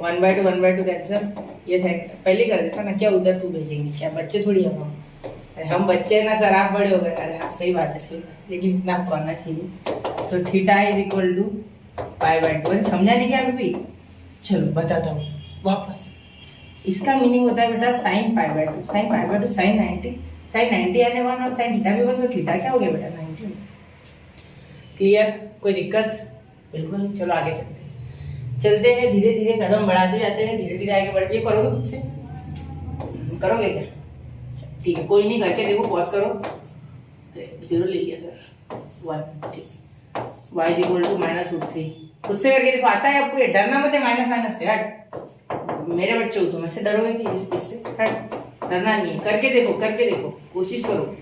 1/2 कैंसिल, ये साइन पहले कर देता ना, क्या उधर तू भेजेंगे, क्या बच्चे थोड़ी हम, अरे हम बच्चे हैं ना सर, आप बड़े हो गए। अरे हाँ सही बात है, सही बात, लेकिन इतना आपको आना चाहिए। तो थीटा इज इक्वल टू पाई/2, समझा नहीं क्या अभी भी, चलो बताता हूँ वापस। इसका मीनिंग होता है बेटा साइन पाई/2, साइन पाई/2 साइन 90 आने 1 और साइन थीटा भी 1, तो थीटा क्या हो गया बेटा 90। क्लियर, कोई दिक्कत, बिल्कुल नहीं। चलो आगे चलते हैं, धीरे धीरे कदम बढ़ाते जाते हैं, धीरे धीरे आगे बढ़ के करोगे खुद से, करोगे क्या, ठीक है, कोई नहीं, करके देखो, पॉज करो। अरे 0 ले लिया सर, 1, ठीक। y इज इक्वल टू -√3, खुद से करके देखो, आता है आपको, ये डरना मत है माइनस से, हट, मेरे बच्चे हो तुम, ऐसे डरोगे कि इससे, हट, डरना नहीं है, करके देखो, कोशिश करो।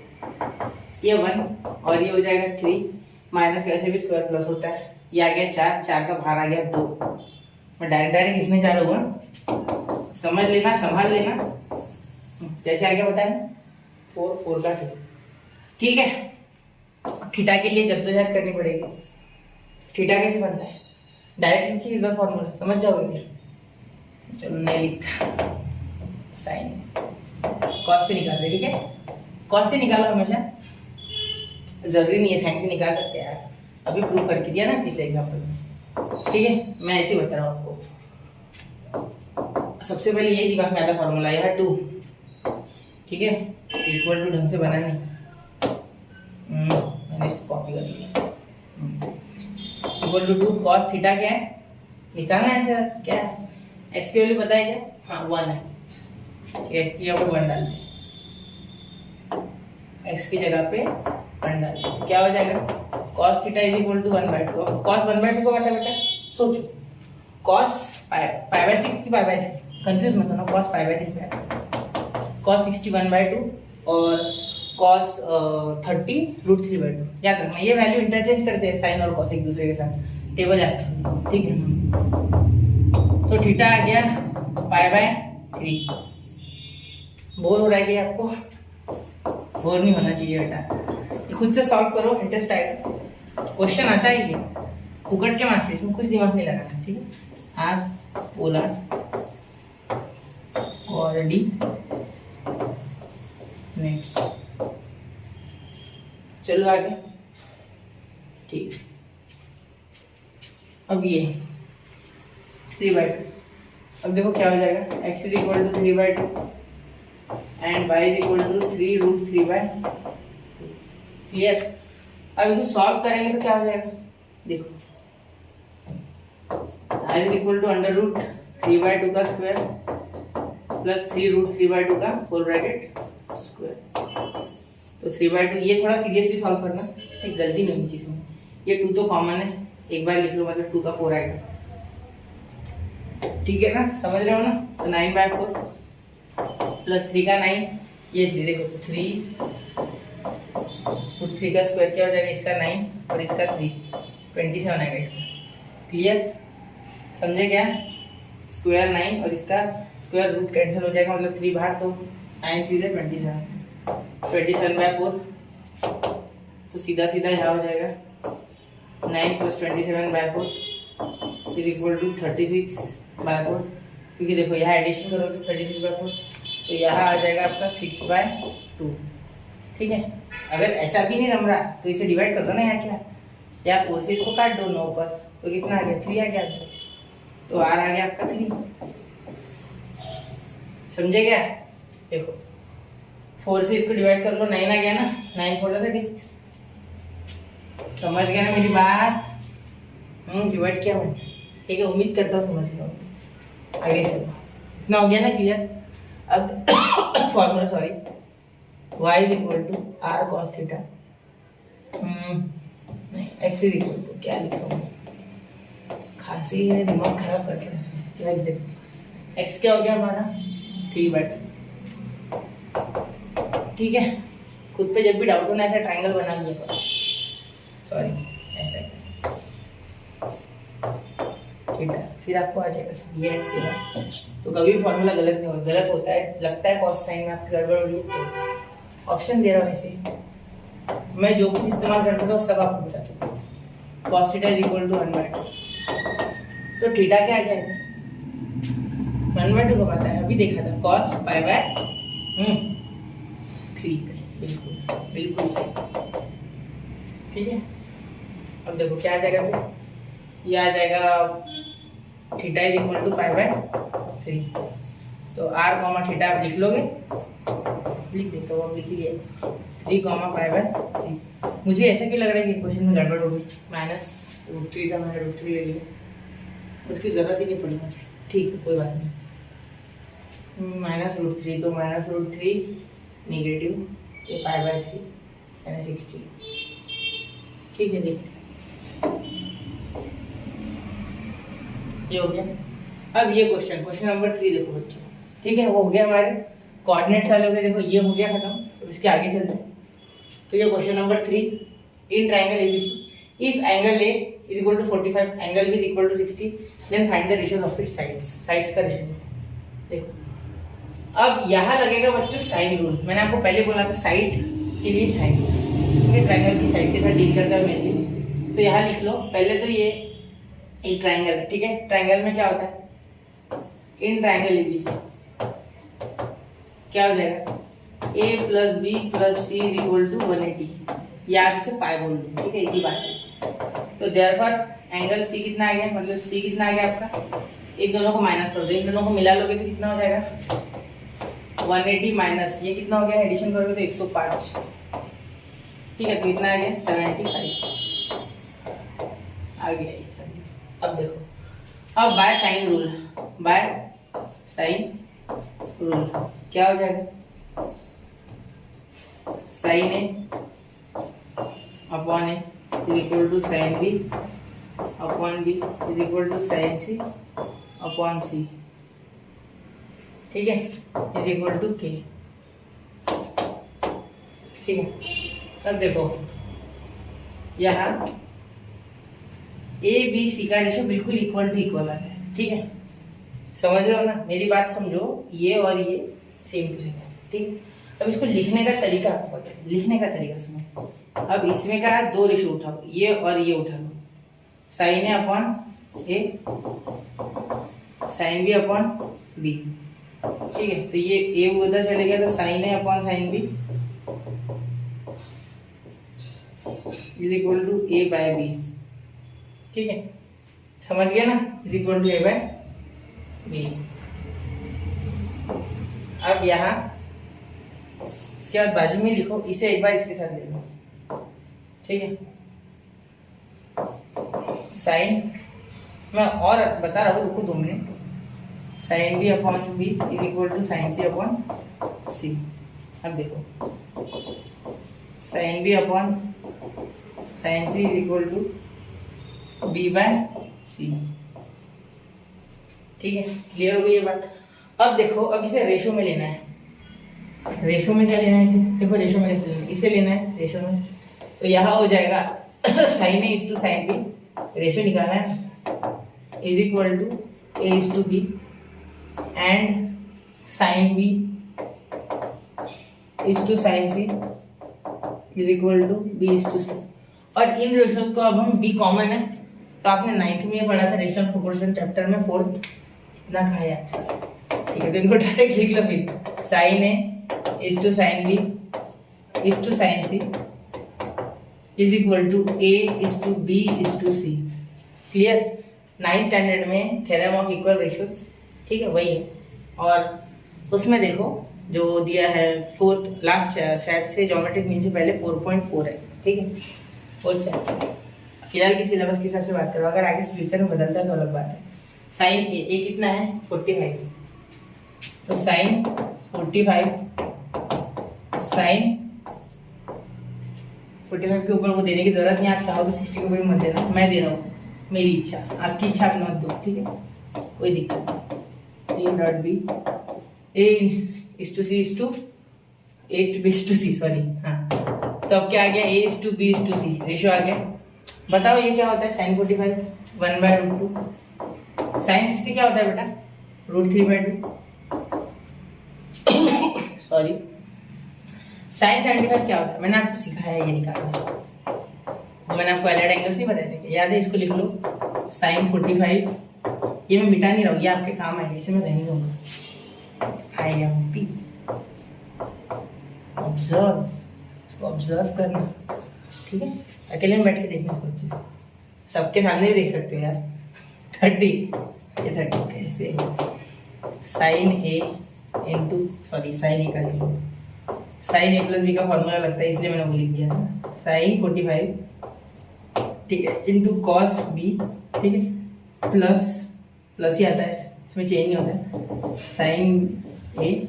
ये 1 और ये हो जाएगा 3, माइनस कैसे भी स्क्वायर प्लस होता है, ये आ गया 4 का बाहर आ गया 2। मैं डायरेक्ट लिखने जा रहा हूँ, समझ लेना, संभाल लेना, जैसे आगे बताया 4 का 2, ठीक है। थीटा के लिए जद्दोजहद करनी पड़ेगी। थीटा कैसे बनता है, डायरेक्ट लिखिए, इस बार फॉर्मूला समझ जाओगे क्या। चलो नहीं लिखता, साइन कॉस से निकाल दे, ठीक है, कॉस से निकालो हमेशा, जरूरी नहीं है साइन से निकाल सकते हैं यार, अभी प्रूव करके दिया ना पिछले एग्जाम्पल में, ठीक है। मैं ऐसे बता रहा हूँ आपको, सबसे पहले यही दिमाग में आता फॉर्मूला, यह 2, ठीक है, इक्वल टू ढंग से बना नहीं, मैंने इसको कॉपी कर लिया, इक्वल टू 2 कॉस थीटा क्या है, निकालना है आंसर, क्या है, एक्स की वैल्यू पता है क्या, हाँ 1 है, एक्स की जगह पे 1 डालते हैं, एक्स की जगह पे 1 डालते हैं, तो क्या हो जाएगा, cos theta is equal to 1/2। Cos 1/2 को पता है बेटा, सोचो, कॉस पाई/6 की पाई/3, कंफ्यूज मत होना, कॉस पाई/3 पे कॉस 60 1/2 और कॉस 30√3/2, याद रखना, ये वैल्यू इंटरचेंज करते हैं साइन और कॉस एक दूसरे के साथ, टेबल जाकर, ठीक है। तो थीटा आ गया पाई/3। बोर हो रहा है कि आपको, बोर नहीं होना चाहिए बेटा, ये खुद से सॉल्व करो, इंटरेस्ट आएगा, क्वेश्चन आता है ये फुकट के मार्क्स से, इसमें कुछ दिमाग नहीं लगाना, ठीक है। आर पोलर कोऑर्डिनेट्स, चलो आगे, ठीक। अब ये 3/2, अब देखो क्या हो जाएगा, x is equal to 3/2 and y is equal to 3√3/2, clear. अब इसे सॉल्व करेंगे तो क्या हो जाएगा, देखो r इज इक्वल टू √3/2 का स्क्वायर प्लस 3√3/2 का होल ब्रैकेट स्क्वायर। तो 3/2, ये थोड़ा सीरियसली सॉल्व करना, एक गलती नहीं होनी चाहिए इसमें, ये 2 तो कॉमन है, एक बार लिख लो, मतलब 2 का 4 आएगा, ठीक है ना, समझ रहे हो ना। तो 9/4 प्लस 3 का 9, ये 3, देखो 3 का स्क्वायर क्या हो जाएगा, इसका 9 और इसका 3, 27 आएगा इसका, क्लियर, समझे क्या, स्क्वायर 9 और इसका स्क्वायर रूट कैंसिल हो जाएगा, मतलब 3 बाहर, तो 9 3 27/4, तो सीधा सीधा यहाँ हो जाएगा 9 + 27/4 इज इक्वल टू 36/4, क्योंकि देखो यहाँ एडिशन करोगे 36/4, तो यहाँ आ जाएगा आपका 6/2। ठीक है, अगर ऐसा भी नहीं जम रहा तो इसे डिवाइड कर दो ना, यहाँ क्या, या 4 से इसको काट दो 9 पर, तो कितना आ गया 3 आ गया आंसर, तो आर आ गया आपका 3। समझे क्या? देखो 4 से इसको डिवाइड कर लो, 9 आ गया ना, 9 4 36। समझ गया ना मेरी बात? डिवाइड किया मैंने, ठीक है, उम्मीद करता हूँ समझ गया। आगे चलो, इतना हो गया ना क्लियर। अब formula sorry, y is equal to r cos theta, नहीं x इज इक्वल टू, क्या लिखा हूँ, खांसी है, दिमाग खराब कर रहा है। देखो x क्या हो गया हमारा 3/2। ठीक है, खुद पे जब भी डाउट होना ऐसा ट्रायंगल बना लिया करो, सॉरी ऐसा थीटा, फिर आपको आ जाएगा ये x ये y। तो कभी भी फॉर्मूला गलत नहीं होगा, गलत होता है, लगता है कॉस साइन में आपकी गड़बड़ हो रही है, तो ऑप्शन दे रहा हूँ ऐसे, मैं जो कुछ इस्तेमाल करता था वो सब आपको बताता हूँ। Cos theta is equal to 1/2, तो थीटा क्या आ जाएगा 1/2 को पता है, अभी देखा था, कॉस π/3। बिल्कुल बिल्कुल सही। ठीक है, अब देखो क्या आ जाएगा, फिर ये आ जाएगा थीटा इज इक्वल टू π/3। तो r कॉमा थीटा आप लिख लोगे, लिख देता हूँ, अब लिख लिया 3 कॉमा π/3। मुझे ऐसा क्यों लग रहा है कि क्वेश्चन में गड़बड़ हो गई, -√3 था, मैंने √3 ले लिया, उसकी ज़रूरत ही नहीं पड़ी मुझे। ठीक है, कोई बात नहीं, -√3, तो -√3 नेगेटिव, ये π/3 यानी 60। ठीक है, देखते ये हो गया। अब ये क्वेश्चन नंबर 3 देखो बच्चों, ठीक है, वो हो गया हमारे कोऑर्डिनेट्स वाले हो गए, देखो ये हो गया खत्म। तो इसके आगे चलते हैं, तो ये question number 3, in triangle ABC if angle A is equal to 45, angle B is equal to 60, then find the ratios of its sides, sides का रेशियो। देखो अब यहाँ लगेगा बच्चों साइन रूल, मैंने आपको पहले बोला था साइड के लिए साइन, ठीक है, ट्रायंगल की साइड के साथ डील करता है मेनली। तो यहाँ लिख लो पहले, तो ये एक ट्रायंगल है, ठीक है, ट्रायंगल में क्या होता है, इन ट्रायंगल ABC क्या हो जाएगा, A + B + C is equal to 180, या आप इसे पाई बोल दो, ठीक है, एक ही बात है। तो देयरफॉर एंगल C कितना आ गया, मतलब C कितना आ गया आपका, एक दोनों को माइनस कर दो, इन दोनों को मिला लोगे तो कितना हो जाएगा 180 माइनस ये कितना हो गया, एडिशन करोगे तो 105, ठीक है, तो कितना आ गया 75 आ गया। अब देखो, अब by sine rule, by sine rule क्या हो जाएगा, sine A upon A is equal to sine B upon B is equal to sine C upon C, ठीक है, इज इक्वल टू K। ठीक है, अब देखो यहाँ ABC का रेशो बिल्कुल इक्वल टू इक्वल आता है, ठीक है, समझ रहे हो ना, मेरी बात समझो, ये और ये सेम टू सेम है, ठीक है। अब इसको लिखने का तरीका आपको पता है, लिखने का तरीका सुनो। अब इसमें का 2 रेशो उठाओ, ये और ये उठा लो, sine A upon A, sine B upon B, ठीक है, तो ये A उधर चले गया, तो sine A upon sine B is equal to A/B, ठीक है, समझ गया ना, इज इक्वल टू A/B। अब यहाँ इसके बाद बाजू में लिखो, इसे एक बार इसके साथ ले लो, ठीक है, साइन, मैं और बता रहा हूँ, रुको 2 minute, sine B upon B is equal to sine C upon C। अब देखो sine B upon sine C is equal to B/C, ठीक है, क्लियर हो गई ये बात। अब देखो, अब इसे रेशो में लेना है, रेशो में क्या लेना है इसे, देखो रेशो में कैसे लेना है, इसे लेना है रेशो में, तो यहाँ हो जाएगा sine A is to sine B, ratio निकालना है, is equal to A is to B and sine B is to sine C is equal to B is to c. और इन रेशियोज को अब हम बी कॉमन है तो आपने 9th में पढ़ा था रेशियो प्रोपोर्शन चैप्टर में 4th ना खाया अच्छा, ठीक है। तो इनको डायरेक्ट लिख लो फिर, sine A is to sine B is to sine C is equal to A is to B is to C. Clear? 9th standard में थ्योरम ऑफ इक्वल रेशियोज, ठीक है, वही है। और उसमें देखो जो दिया है 4th लास्ट शायद से ज्योमेट्रिक मीन से पहले 4.4 है, ठीक है। और फिलहाल की सिलेबस के हिसाब से बात करो, अगर आगे फ्यूचर में बदलता है तो अलग बात है। साइन ए कितना है 45, तो साइन 45 साइन 45 के ऊपर वो देने की जरूरत नहीं, आप चाहो तो 60 के ऊपर मत देना, मैं दे रहा हूँ, मेरी इच्छा, आपकी इच्छा आप मत दो, ठीक है, कोई दिक्कत नहीं। A dot b a is to c is to A is to B is to c, sorry, हाँ। तो अब क्या आ गया, a is to B is to c ratio आ गया। बताओ ये क्या होता है, साइन 45 1/√2, साइन 60 क्या होता है बेटा, √3/2, सॉरी। साइन 75 क्या होता है, मैंने आपको सिखाया है ये निकालना, तो मैंने आपको एलाइड एंगल्स नहीं बताए थे, याद है, इसको लिख लो, साइन 45, ये मैं मिटा नहीं रहा हूँ, ये आपके काम आएगा, इसे मैं रहने दूंगा। आई एम पी, ऑब्जर्व, इसको ऑब्जर्व करना, ठीक है, अकेले में बैठ के देखना इसको अच्छे से, सबके सामने भी देख सकते हो यार। 30 ये 30 कैसे, साइन ए इंटू, सॉरी साइन ए का लिख लो, साइन ए प्लस बी का फॉर्मूला लगता है इसलिए मैंने वो लिख दिया था, साइन 45, ठीक है, इंटू कॉस बी, ठीक है, प्लस प्लस ही आता है, इसमें चेंज नहीं होता है, sine a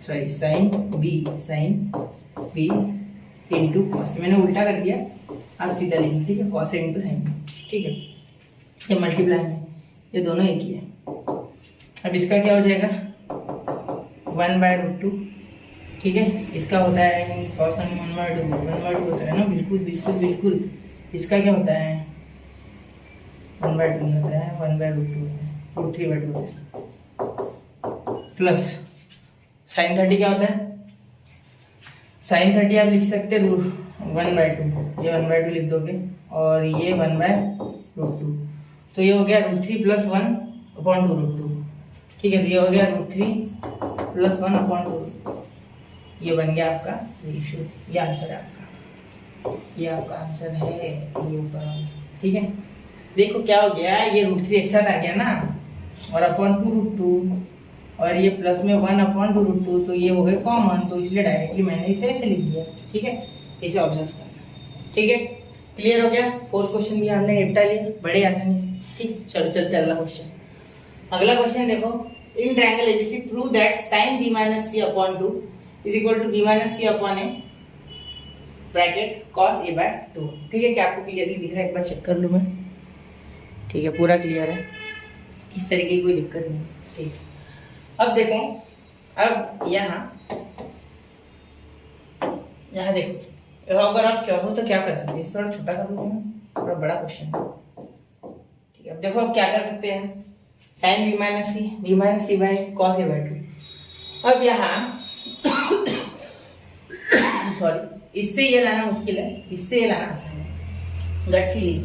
sorry sine b into cos, मैंने उल्टा कर दिया, आप सीधा लिखें, ठीक है, cos a into sine B, ठीक है, ये मल्टीप्लाई में, ये दोनों एक ही है। अब इसका क्या हो जाएगा 1/√2, ठीक है, इसका होता है कॉस 1/2 होता है ना, बिल्कुल बिल्कुल बिल्कुल। इसका क्या होता है 1/2 होता है, 1/√2 √3/2 होता है, प्लस साइन 30 क्या होता है, साइन 30 आप लिख सकते हैं 1/2, ये 1/2 लिख दोगे और ये 1/√2, तो ये हो गया √3 + 1/2√2, ठीक है, तो ये हो गया √3 + 1/2, ये बन गया आपका रेशियो, ये आंसर है आपका, ये आपका आंसर है ये ऊपर, ठीक है। देखो क्या हो गया, ये √3 एक साथ आ गया ना, और /2√2 और ये प्लस में 1/2√2, तो ये हो गए कॉमन, तो इसलिए डायरेक्टली मैंने इसे ऐसे लिख दिया, ठीक है, इसे ऑब्जर्व करना, ठीक है। क्लियर हो गया, 4th क्वेश्चन भी हमने निपटा लिया बड़े आसानी से, ठीक। चलो चलते अगला क्वेश्चन। अगला क्वेश्चन देखो, in triangle ABC prove that sin b - c/2 is equal to b - c/a bracket cos a/2, ठीक है। क्या आपको क्लियरली दिख रहा है, एक बार चेक कर लूँ मैं, ठीक है, पूरा क्लियर है, इस तरीके की कोई दिक्कत नहीं, ठीक। अब देखो, अब यहाँ देखो, अगर आप चाहो तो क्या कर सकते हैं, थोड़ा छोटा कर लूँ मैं, थोड़ा बड़ा क्वेश्चन, ठीक है। अब देखो अब क्या कर सकते हैं, sin b - c/cos a/2। अब यहाँ सॉरी, इससे ये लाना मुश्किल है, इससे ये लाना आसान है, गट फीलिंग।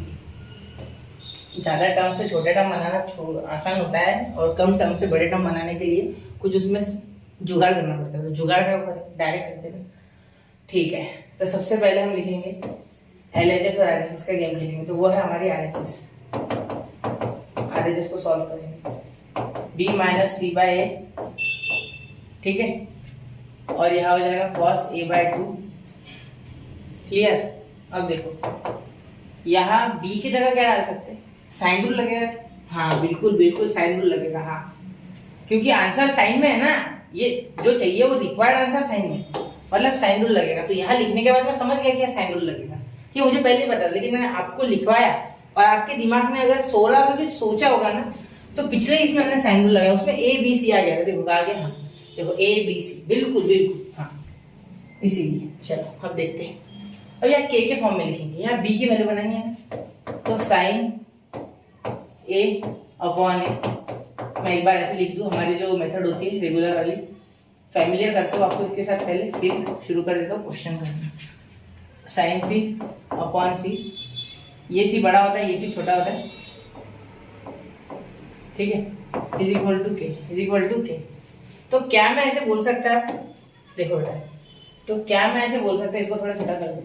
ज़्यादा टर्म से छोटे टर्म बनाना आसान होता है, और कम टर्म से बड़े टर्म बनाने के लिए कुछ उसमें जुगाड़ करना पड़ता है, तो जुगाड़ क्या ऊपर डायरेक्ट करते हैं, ठीक है। तो सबसे पहले हम लिखेंगे LHS और RHS का गेम खेलेंगे, तो वो है हमारी RHS को सॉल्व करेंगे, b - c/a, ठीक है, और यहाँ हो जाएगा cos a/2, क्लियर। अब देखो यहाँ b की जगह क्या डाल सकते हैं, साइन रूल लगेगा, हाँ बिल्कुल बिल्कुल साइन रूल लगेगा, हाँ, क्योंकि आंसर साइन में है ना, ये जो चाहिए वो रिक्वायर्ड आंसर साइन में, मतलब साइन रूल लगेगा। तो यहाँ लिखने के बाद मैं समझ गया कि साइन रूल लगेगा, कि मुझे पहले ही पता था, लेकिन मैंने आपको लिखवाया, और आपके दिमाग में अगर 16 में भी सोचा होगा ना, तो पिछले इसमें हमने साइन रूल लगाया, उसमें ABC आ गया, देखो आ गया, हाँ देखो ABC, बिल्कुल बिल्कुल, हाँ, इसीलिए। चलो अब देखते हैं, अब यहाँ k के फॉर्म में लिखेंगे, यहाँ b की वैल्यू बनानी है, तो साइन a/a, मैं एक बार ऐसे लिख दूं, हमारी जो मेथड होती है रेगुलर वाली, फैमिलियर करते हो आपको इसके साथ पहले, फिर शुरू कर देता हूँ क्वेश्चन करना। साइन सी अपॉन सी, ये सी बड़ा होता है, ये सी छोटा होता है, ठीक है, इज इक्वल टू के, इज इक्वल टू के। तो क्या मैं ऐसे बोल सकता है, देखो बेटा, तो क्या मैं ऐसे बोल सकता है, इसको थोड़ा छोटा कर दो,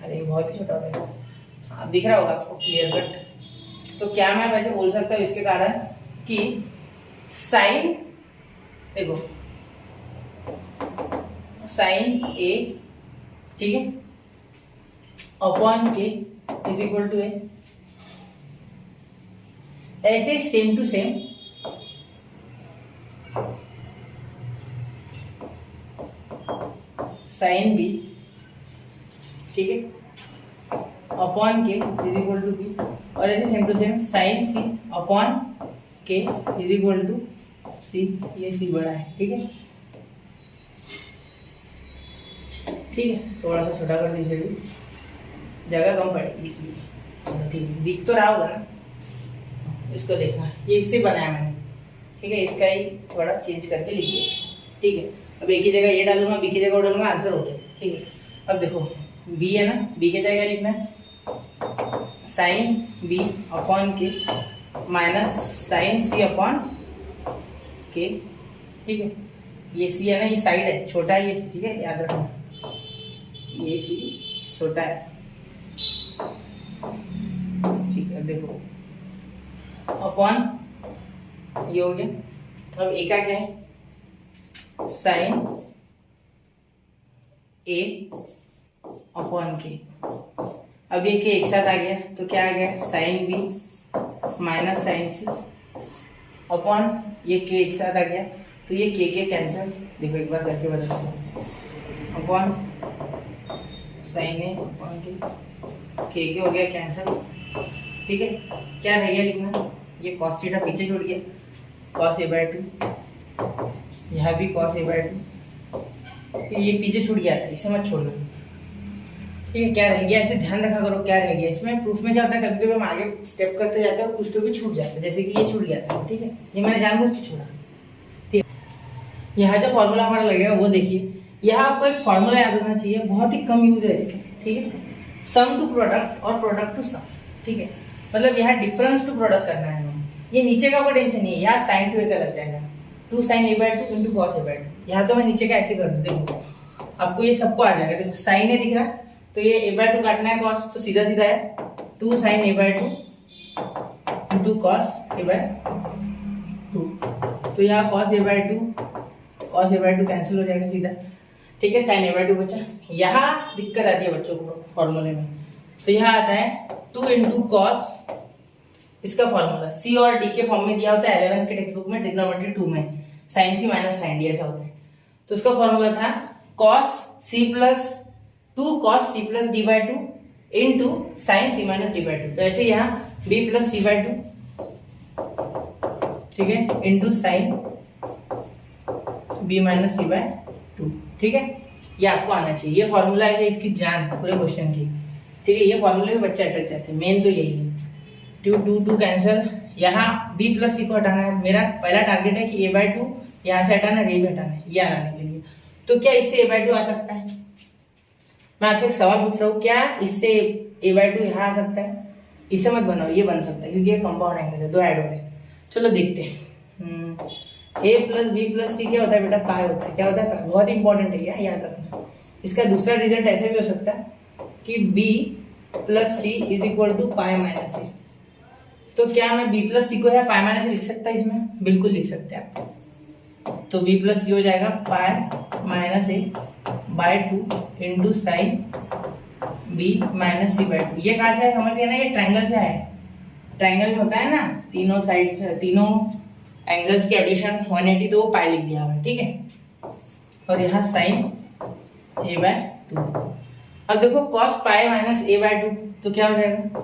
अरे बहुत ही छोटा हो गया, हाँ दिख रहा होगा आपको क्लियर कट। तो क्या मैं वैसे बोल सकता हूँ इसके कारण कि साइन, देखो साइन ए, ठीक है, upon K is equal to A. ऐसे same to same sine B, ठीक है, upon K is equal to B, और ऐसे same to same sine C upon K is equal to C. ये सी बड़ा है, ठीक है, ठीक है, थोड़ा सा छोटा कर दीजिए, भी जगह कम पड़ेगी इसलिए। चलो ठीक है, दिख तो रहा होगा ना, इसको देखना, ये इससे बनाया मैंने, ठीक है, इसका ही थोड़ा चेंज करके लिख दिया, ठीक है। अब एक ही जगह ये डालूंगा, बी की जगह वो डालूंगा, आंसर हो गया, ठीक है। अब देखो बी है ना, बी की जगह लिखना है साइन बी अपॉन के माइनस साइन सी अपॉन के, ठीक है। ये सी है ना, ये साइड है, छोटा है ये सी, ठीक है, याद रखना, ये सी छोटा है, ठीक है। देखो अपॉन ये हो गया, अब ए का क्या है, साइन ए अपॉन के। अब ये के एक साथ आ गया, तो क्या आ गया, sine B minus sign C upon ये के एक साथ आ गया, तो ये के कैंसिल, देखो एक बार करके बता दो, अपॉन साइन ए अपॉन के हो गया कैंसिल, ठीक है। क्या रह गया लिखना, ये कॉस थीटा पीछे छूट गया, कॉस ए बाय 2, यहाँ भी कॉस ए बाय 2, तो ये पीछे छूट गया था, इसे मत छोड़ना, ठीक है। क्या रह गया, ऐसे ध्यान रखा करो क्या रह गया इसमें। प्रूफ में क्या होता है, कभी कभी हम आगे स्टेप करते जाते हैं और कुछ तो भी छूट जाता है, जैसे कि ये छूट गया था, ठीक है, ये मैंने जानबूझ के छोड़ा, ठीक है। यहाँ जो फॉर्मूला हमारा लगेगा वो देखिए, यहाँ आपको एक फॉर्मूला याद रखना चाहिए, बहुत ही कम यूज है इसका, ठीक है, सम टू प्रोडक्ट और प्रोडक्ट टू सम, ठीक है, मतलब यहाँ डिफरेंस टू प्रोडक्ट करना है हमें। ये नीचे का कोई टेंशन नहीं है, यहाँ साइन टू ए का लग जाएगा, 2 sign A by 2 into cos A by 2। यहाँ तो मैं नीचे का ऐसे कर दूँ, देखो आपको ये सबको आ जाएगा, देखो साइन ए दिख रहा है, तो ये ए बाय 2 काटना है, कॉस तो सीधा सीधा है 2 sign A by 2 into cos A by 2, तो यहाँ कॉस ए बाय 2 कैंसिल हो जाएगा सीधा, ठीक है, साइन ए बाय 2 बचा। यहाँ दिक्कत आती है बच्चों को फॉर्मूले में, तो यहाँ आता है 2 इंटू कॉस, इसका फॉर्मूला सी और डी के फॉर्म में दिया होता है 11 के टेक्स्ट बुक में, ट्रिग्नोमेट्री 2 में sine c minus sine d ऐसा होता है। तो इसका फॉर्मूला था cos c plus 2 cos c plus d by 2 into sine c minus d by 2, तो ऐसे यहाँ बी प्लस सी बाय 2, ठीक है, into sine B minus c by 2, ठीक है। ये आपको आना चाहिए, ये फॉर्मूला है इसकी जान पूरे क्वेश्चन की, ठीक है। ये फॉर्मूले में बच्चे अटक जाते हैं, मेन तो यही है। 2 कैंसिल, यहाँ b प्लस सी को हटाना है, मेरा पहला टारगेट है कि a बाय 2 यहाँ से हटाना है, a भी हटाना है, ये आने के लिए। तो क्या इससे a बाय 2 आ सकता है, मैं आपसे एक सवाल पूछ रहा हूँ, क्या इससे a बाय 2 यहाँ आ सकता है, इसे मत बनाओ, ये बन सकता है क्योंकि ये कंपाउंड एंगल है, 2 ऐड हो गए। चलो देखते हैं, a प्लस बी प्लस सी क्या होता है बेटा, पाई होता है, क्या होता है, बहुत इंपॉर्टेंट है, याद रखना। इसका दूसरा रिजल्ट ऐसे भी हो सकता है कि b plus c is equal to pi minus a. तो क्या मैं b प्लस सी को या पाई माइनस लिख सकता है इसमें, बिल्कुल लिख सकते हैं आप। तो b प्लस सी हो जाएगा pi minus a by 2 into sine b minus c by 2। ये कहाँ से है समझ गए ना, ये ट्रायंगल से है, ट्रायंगल में होता है ना तीनों साइड तीनों एंगल्स के एडिशन 180, तो वो पाई लिख दिया हुआ, ठीक है। और यहाँ साइन a बाय 2। अब देखो cos pi minus a by 2, तो क्या हो जाएगा,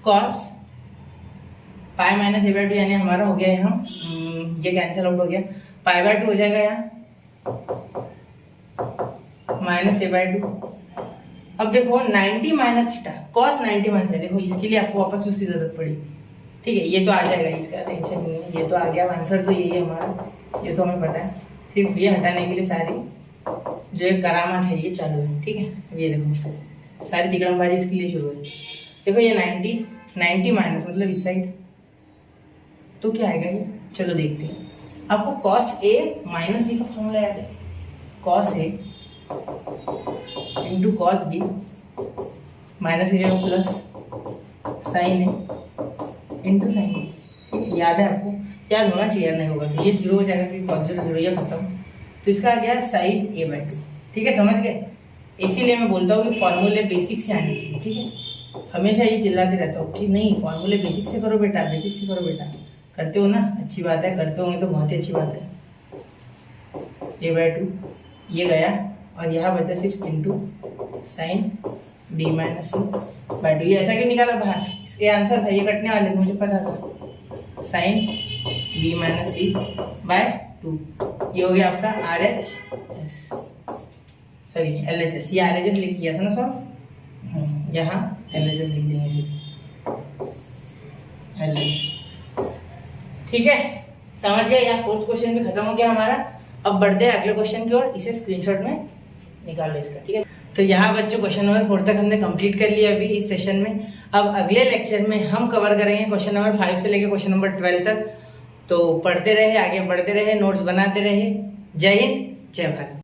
cos pi minus a by 2, यानी हमारा हो गया यहाँ, ये कैंसिल आउट हो गया, पाई बाय 2 हो जाएगा यहाँ माइनस a बाय 2। अब देखो 90 माइनस थीटा, cos 90 माइनस, देखो इसके लिए आपको वापस उसकी जरूरत पड़ी, ठीक है। ये तो आ जाएगा, इसका टेंशन नहीं है, ये तो आ गया, आंसर तो यही है हमारा, ये तो हमें पता है, सिर्फ ये हटाने के लिए सारी जो एक करामात है ये चालू है, ठीक है। अब ये देखो सारी तिकड़मबाजी इसके लिए शुरू है। देखो ये 90 माइनस मतलब इस साइड, तो क्या आएगा ये, चलो देखते हैं। आपको cos A माइनस बी का फॉर्मूला याद है, cos A into cos B minus की जगह plus sign A into sine B, याद है आपको, याद होना चाहिए, नहीं होगा तो ये 0 हो जाएगा क्योंकि cos 0 0 ये खत्म, तो इसका आ गया साइन A/2, ठीक है, समझ गए। इसीलिए मैं बोलता हूँ कि फॉर्मूले बेसिक से आने चाहिए, ठीक है। हमेशा ये चिल्लाते रहता हूँ कि नहीं फॉर्मूले बेसिक से करो बेटा, बेसिक से करो बेटा, करते हो ना, अच्छी बात है, करते होंगे तो बहुत ही अच्छी बात है। A/2 ये गया और यहाँ बचा सिर्फ इंटू साइन B-C/2, ये ऐसा क्यों निकाला बाहर, इसके आंसर था, ये कटने वाले थे मुझे पता था, साइन B-C/2, ये हो गया आपका RHS, सॉरी LHS, ये RHS लिख दिया था ना सर, यहाँ LHS लिख देंगे, LHS, ठीक है, समझ गए। यहाँ 4th क्वेश्चन भी खत्म हो गया हमारा। अब बढ़ते हैं अगले क्वेश्चन की ओर, इसे स्क्रीनशॉट में निकालो इसका, ठीक है। तो यहाँ बच्चों क्वेश्चन नंबर 4 तक हमने कंप्लीट कर लिया अभी इस सेशन में। अब अगले लेक्चर में हम कवर करेंगे क्वेश्चन नंबर 5 से लेकर क्वेश्चन नंबर 12 तक। तो पढ़ते रहे, आगे बढ़ते रहे, नोट्स बनाते रहे। जय हिंद, जय भारत।